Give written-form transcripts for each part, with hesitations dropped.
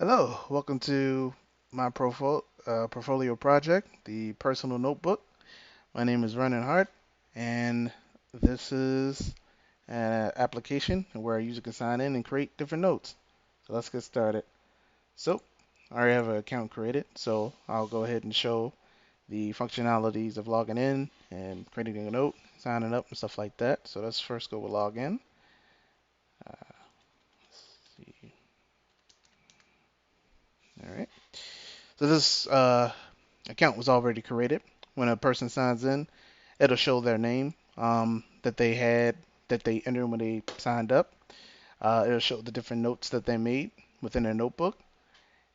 Hello, welcome to my portfolio project, the personal notebook. My name is Vernon Hart, and this is an application where a user can sign in and create different notes. So let's get started. So I already have an account created, so I'll go ahead and show the functionalities of logging in and creating a note, signing up, and stuff like that. So let's first go with login. Let's see. All right. So this account was already created. When a person signs in, it'll show their name that they entered when they signed up. It'll show the different notes that they made within their notebook.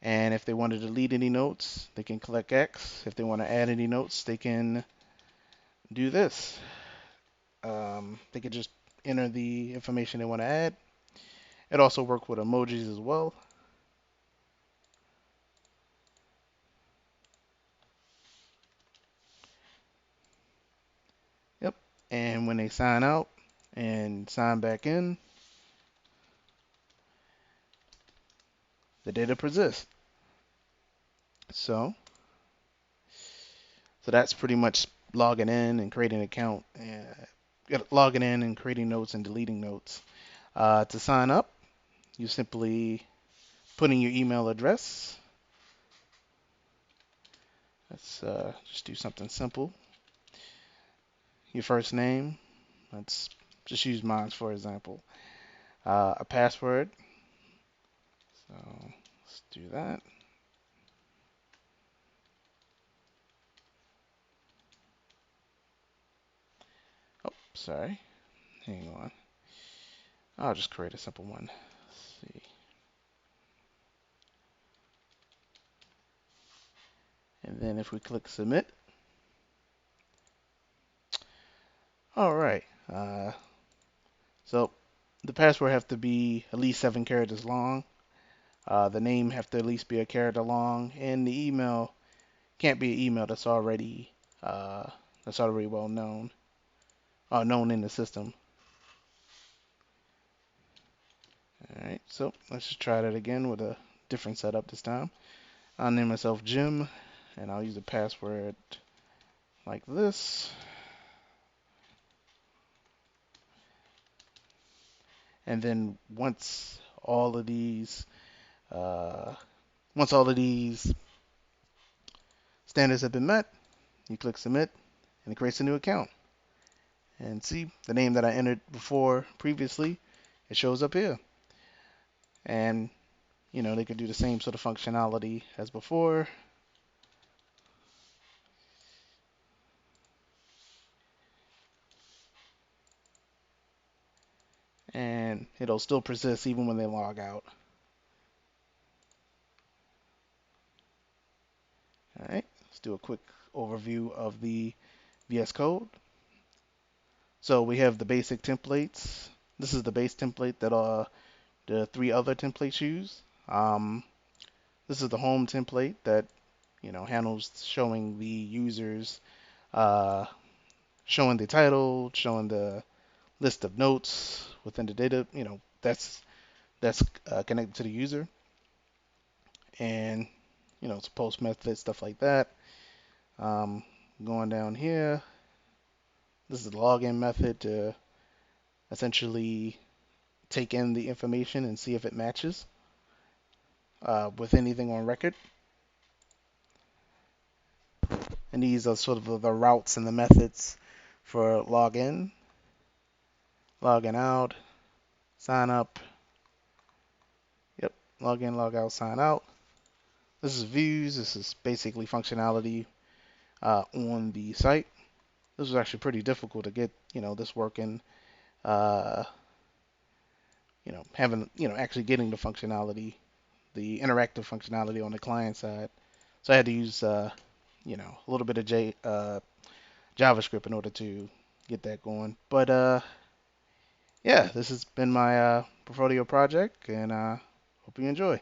And if they want to delete any notes, they can click X. If they want to add any notes, they can do this. They can just enter the information they want to add. It also works with emojis as well. Yep. And when they sign out and sign back in, the data persists. So So that's pretty much logging in and creating an account, logging in and creating notes and deleting notes. To sign up, you simply put in your email address. Let's just do something simple. Your first name. Let's just use mine for example. A password. So let's do that. Oh, sorry. Hang on. I'll just create a simple one. Let's see. And then if we click submit. All right. So the password have to be at least 7 characters long. The name have to at least be a character long, and the email can't be an email uh, that's already well known, known in the system. All right, so let's just try that again with a different setup this time. I'll name myself Jim, and I'll use a password like this. And then uh, once all of these standards have been met, you click submit, and it creates a new account. And see the name that I entered before previously, it shows up here. And they could do the same sort of functionality as before. And it'll still persist even when they log out. All right, let's do a quick overview of the VS Code. So we have the basic templates. This is the base template that the three other templates use. This is the home template that handles showing the users, uh, showing the title, showing the list of notes within the data. That's connected to the user, and it's a post method, stuff like that. Um, Going down here, this is the login method to essentially take in the information and see if it matches with anything on record. And these are sort of the routes and the methods for login, logging out, sign up. Yep, log in, log out, sign out. This is views. This is basically functionality on the site. This was actually pretty difficult to get, this working. Uh, having, actually getting the functionality, the interactive functionality on the client side. So I had to use, a little bit of JavaScript in order to get that going. But yeah, this has been my portfolio project, and hope you enjoy.